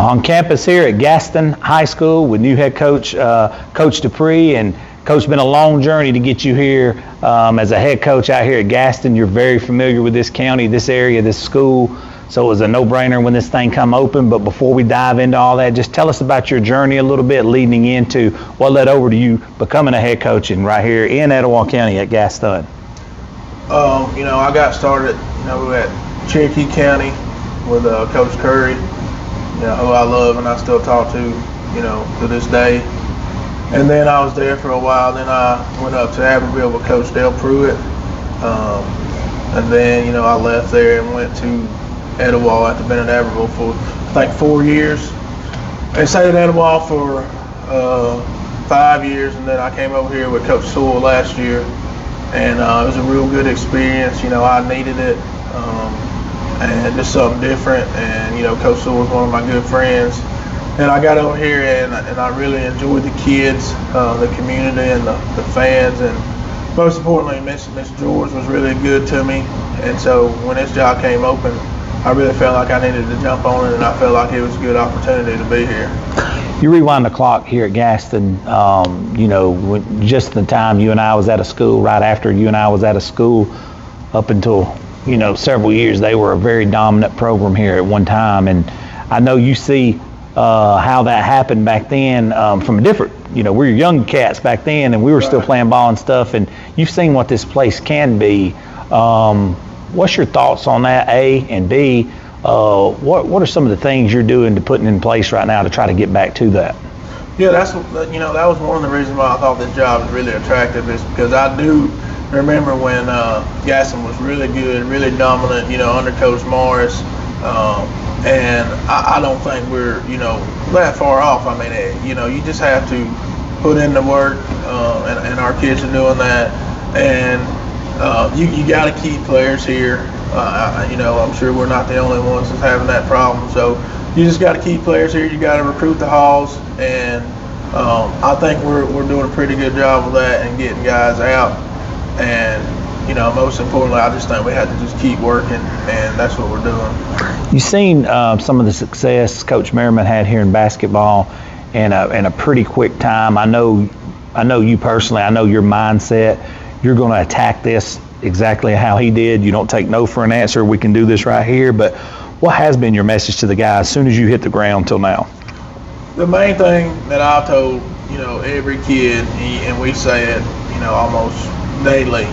On campus here at Gaston High School with new head coach, Coach Dupree, and Coach, been a long journey to get you here as a head coach out here at Gaston. You're very familiar with this county, this area, this school, so it was a no-brainer when this thing come open. But before we dive into all that, just tell us about your journey a little bit leading into what led over to you becoming a head coach and right here in Etowah County at Gaston. I got started, at Cherokee County with Coach Curry, who I love and I still talk to this day. And then I was there for a while. Then I went up to Abbeville with Coach Dale Pruitt. And then, I left there and went to Etowah after being at Abbeville for, I think, 4 years. I stayed at Etowah for 5 years, and then I came over here with Coach Sewell last year. And it was a real good experience. I needed it. And just something different. And, Coach Sewell was one of my good friends. And I got over here and I really enjoyed the kids, the community, and the fans. And most importantly, Miss George was really good to me. And so when this job came open, I really felt like I needed to jump on it, and I felt like it was a good opportunity to be here. You rewind the clock here at Gaston, just the time you and I was out of school, right after you and I was out of school, up until, several years, they were a very dominant program here at one time. And I know you see how that happened back then from a different, we were young cats back then, and we were still playing ball and stuff, and you've seen what this place can be. What's your thoughts on that, A, and B, what are some of the things you're doing to putting in place right now to try to get back to that? Yeah, that was one of the reasons why I thought this job was really attractive, is because I do remember when Gaston was really good, really dominant, under Coach Morris. And I don't think we're, that far off. I mean, you just have to put in the work, and our kids are doing that. And you got to keep players here. I'm sure we're not the only ones that's having that problem. So you just got to keep players here. You got to recruit the halls, and I think we're doing a pretty good job of that and getting guys out. And most importantly, I just think we have to just keep working, and that's what we're doing. You've seen some of the success Coach Merriman had here in basketball in a pretty quick time. I know you personally. I know your mindset. You're going to attack this exactly how he did. You don't take no for an answer. We can do this right here. But what has been your message to the guys as soon as you hit the ground till now? The main thing that I've told every kid, and we say it almost daily.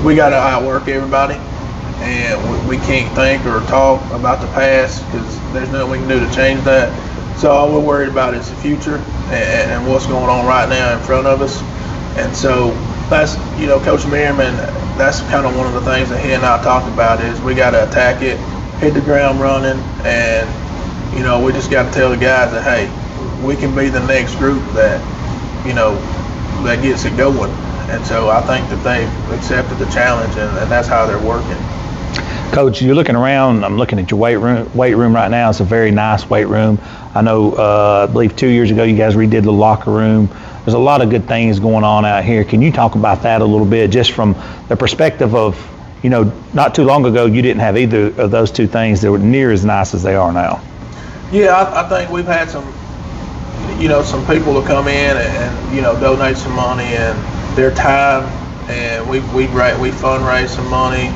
We got to outwork everybody, and we can't think or talk about the past, because there's nothing we can do to change that. So all we're worried about is the future and what's going on right now in front of us. And so that's, Coach Merriman, that's kind of one of the things that he and I talked about, is we got to attack it, hit the ground running, and we just got to tell the guys that, hey, we can be the next group that that gets it going. And so I think that they've accepted the challenge, and that's how they're working. Coach, you're looking around. I'm looking at your weight room right now. It's a very nice weight room. I know, I believe 2 years ago you guys redid the locker room. There's a lot of good things going on out here. Can you talk about that a little bit, just from the perspective of, not too long ago you didn't have either of those two things that were near as nice as they are now? Yeah, I think we've had some people to come in and donate some money and their time, and we fundraised some money,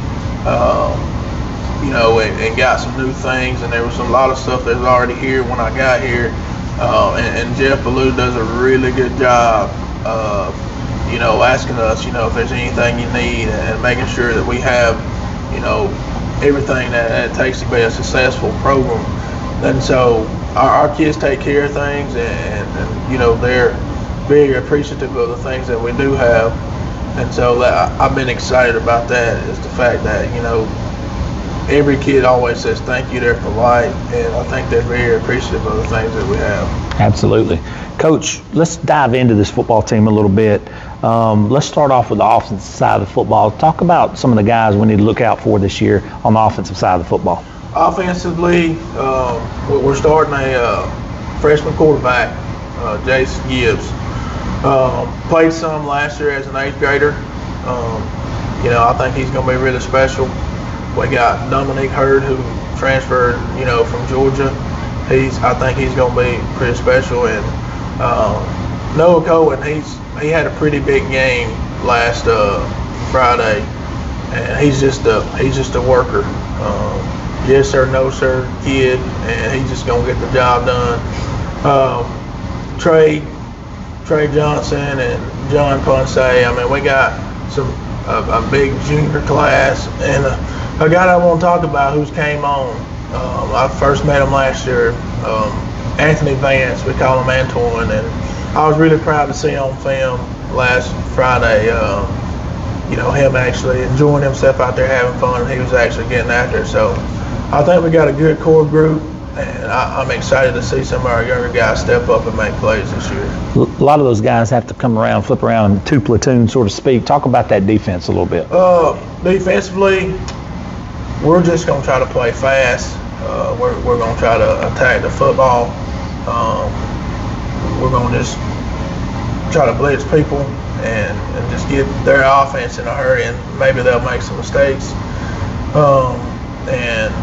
and got some new things, and there was a lot of stuff that was already here when I got here, and Jeff Ballou does a really good job of asking us if there's anything you need, and making sure that we have everything that it takes to be a successful program. And so our kids take care of things, and they're very appreciative of the things that we do have. And so I've been excited about that, is the fact that every kid always says thank you there for life, and I think they're very appreciative of the things that we have. Absolutely. Coach, let's dive into this football team a little bit. Let's start off with the offensive side of the football. Talk about some of the guys we need to look out for this year on the offensive side of the football. Offensively, we're starting a freshman quarterback, Jace Gibbs. Played some last year as an 8th grader. I think he's going to be really special. We got Dominique Hurd, who transferred, from Georgia. I think he's going to be pretty special. And Noah Cohen, he had a pretty big game last Friday, and he's just a worker. Yes sir, no sir kid, and he's just gonna get the job done. Trey Johnson and John Ponce. I mean, we got a big junior class, and a guy that I want to talk about who's came on. I first met him last year, Anthony Vance. We call him Antoine, and I was really proud to see on film last Friday. Him actually enjoying himself out there having fun, and he was actually getting after it. So I think we got a good core group, and I'm excited to see some of our younger guys step up and make plays this year. A lot of those guys have to come around, flip around in 2 platoons, so to speak. Talk about that defense a little bit. Defensively, we're just going to try to play fast. We're going to try to attack the football. We're going to just try to blitz people and just get their offense in a hurry, and maybe they'll make some mistakes. And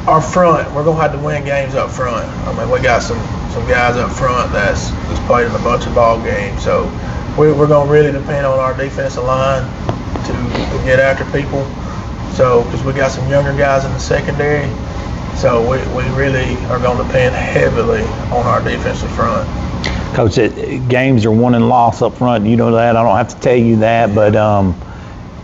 our front, we're going to have to win games up front. I mean, we got some guys up front that's played in a bunch of ball games. So we're going to really depend on our defensive line to get after people. So, because we got some younger guys in the secondary. So we really are going to depend heavily on our defensive front. Coach, games are won and lost up front. You know that. I don't have to tell you that. But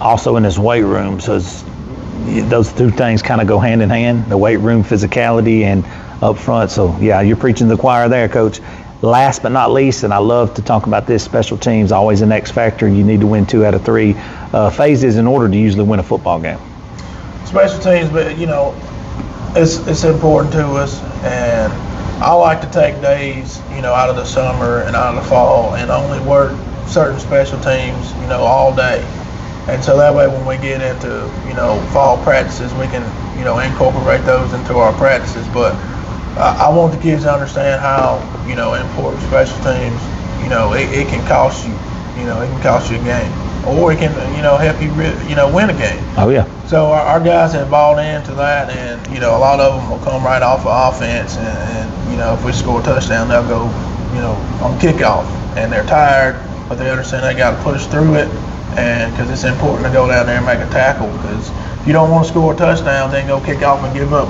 also in this weight room. So those 2 things kind of go hand in hand, the weight room physicality and up front. So, yeah, you're preaching to the choir there, Coach. Last but not least, and I love to talk about this, special teams, always an X factor. You need to win 2 out of 3 phases in order to usually win a football game. Special teams, but, it's important to us. And I like to take days, out of the summer and out of the fall and only work certain special teams, all day. And so that way when we get into, fall practices, we can, incorporate those into our practices. But I want the kids to understand how, important special teams, it can cost you, it can cost you a game. Or it can, help you, win a game. Oh, yeah. So our guys have bought into that, and, a lot of them will come right off of offense. And if we score a touchdown, they'll go, on kickoff. And they're tired, but they understand they got to push through it. And because it's important to go down there and make a tackle, because if you don't want to score a touchdown, then go kick off and give up.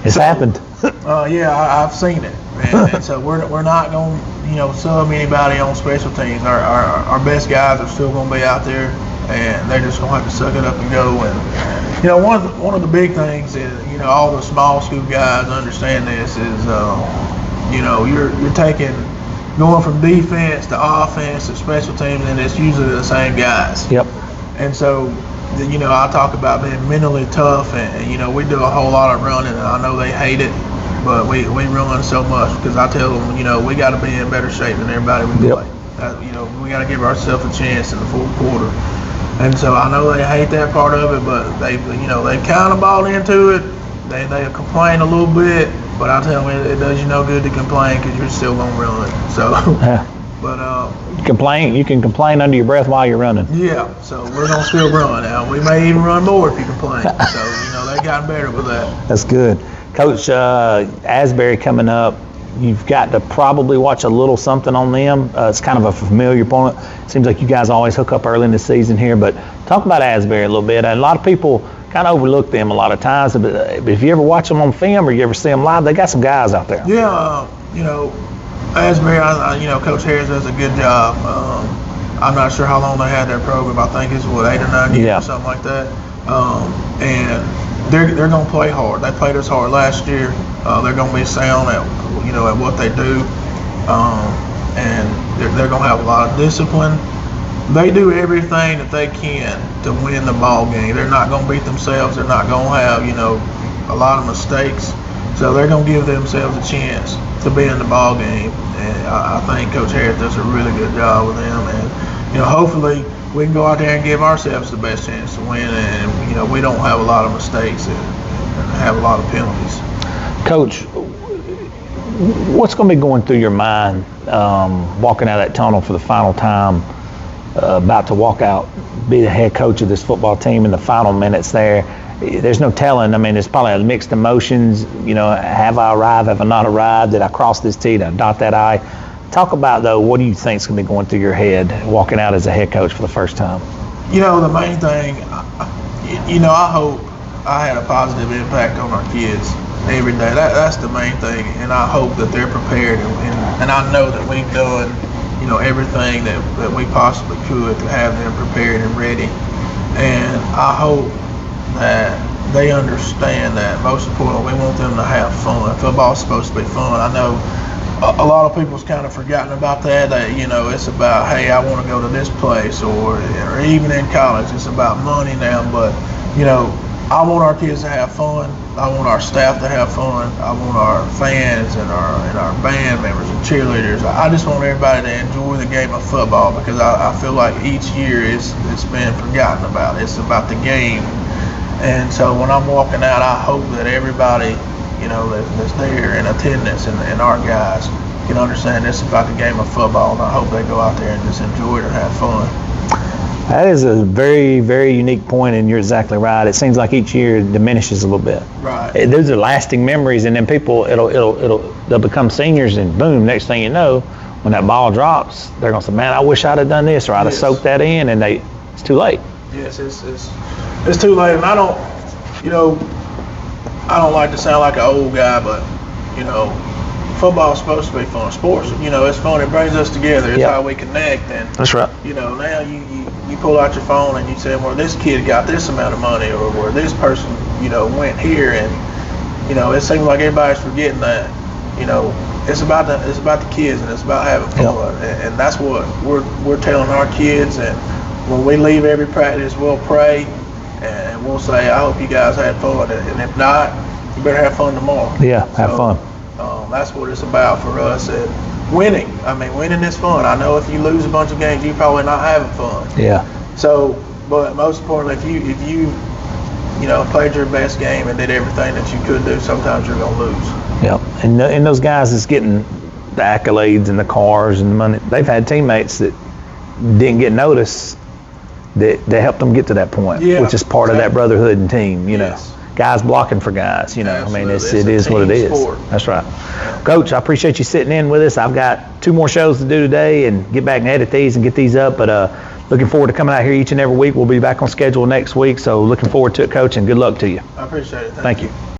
It's happened. Yeah, I've seen it. And so we're not going to, sub anybody on special teams. Our best guys are still going to be out there, and they're just going to have to suck it up and go. And one of the big things is, all the small school guys understand this is, you're taking. Going from defense to offense to special teams, and it's usually the same guys. Yep. And so, I talk about being mentally tough, and we do a whole lot of running, and I know they hate it, but we run so much because I tell them, we got to be in better shape than everybody we play. We got to give ourselves a chance in the 4th quarter. And so I know they hate that part of it, but they kind of bought into it. They complain a little bit. But I tell them it does you no good to complain because you're still gonna run. So, but you can complain under your breath while you're running. Yeah. So we're gonna still run now. We may even run more if you complain. So they've gotten better with that. That's good, Coach. Asbury coming up. You've got to probably watch a little something on them. It's kind of a familiar opponent. Seems like you guys always hook up early in the season here. But talk about Asbury a little bit. And a lot of people kind of overlook them a lot of times, but if you ever watch them on film or you ever see them live, they got some guys out there. Yeah, Asbury, Coach Harris does a good job. I'm not sure how long they had their program. I think it's 8 or 9 years or something like that. And they're going to play hard. They played us hard last year. They're going to be sound at what they do, and they're going to have a lot of discipline. They do everything that they can to win the ball game. They're not going to beat themselves. They're not going to have, a lot of mistakes. So they're going to give themselves a chance. to be in the ball game. And I think Coach Harris does a really good job with them. And hopefully we can go out there and give ourselves the best chance to win. And we don't have a lot of mistakes and have a lot of penalties. Coach, what's going to be going through your mind walking out of that tunnel for the final time, about to walk out, be the head coach of this football team in the final minutes there? There's no telling. I mean, there's probably mixed emotions. Have I arrived? Have I not arrived? Did I cross this T? Did I dot that I? Talk about, though, what do you think is going to be going through your head walking out as a head coach for the first time? The main thing, I hope I had a positive impact on our kids every day. That's the main thing, and I hope that they're prepared, and I know that we've done, everything that we possibly could to have them prepared and ready. And I hope that they understand that most importantly, we want them to have fun. Football's supposed to be fun. I know a lot of people's kind of forgotten about that. It's about, hey, I want to go to this place, or even in college, it's about money now. But I want our kids to have fun. I want our staff to have fun. I want our fans and our band members and cheerleaders. I just want everybody to enjoy the game of football, because I feel like each year it's been forgotten about. It's about the game. And so when I'm walking out, I hope that everybody, that's there in attendance and our guys can understand it's about the game of football, and I hope they go out there and just enjoy it and have fun. That is a very, very unique point, and you're exactly right. It seems like each year it diminishes a little bit. Right. Those are lasting memories, and then people, they'll become seniors, and boom, next thing you know, when that ball drops, they're gonna say, "Man, I wish I'd have done this, or I'd have soaked that in," and it's too late. Yes, it's too late, and I don't like to sound like an old guy, but football's supposed to be fun. Sports, it's fun. It brings us together. It's how we connect. And that's right. Now you pull out your phone and you say, well, this kid got this amount of money, or where this person, went here, and it seems like everybody's forgetting that. It's about the kids, and it's about having fun, and that's what we're telling our kids. And when we leave every practice, we'll pray and we'll say, I hope you guys had fun, and if not, you better have fun tomorrow. Yeah, have fun. That's what it's about for us. And winning, winning is fun. I know if you lose a bunch of games, you're probably not having fun. Yeah. So, but most importantly, if you played your best game and did everything that you could do, sometimes you're gonna lose. Yep. And those guys that's getting the accolades and the cars and the money, they've had teammates that didn't get noticed that helped them get to that point, which is part of that brotherhood and team. Yes. Guys blocking for guys, Absolutely. It is what it is. Sport. That's right. Coach, I appreciate you sitting in with us. I've got 2 more shows to do today and get back and edit these and get these up, but looking forward to coming out here each and every week. We'll be back on schedule next week, so looking forward to it, Coach, and good luck to you. I appreciate it. Thank you.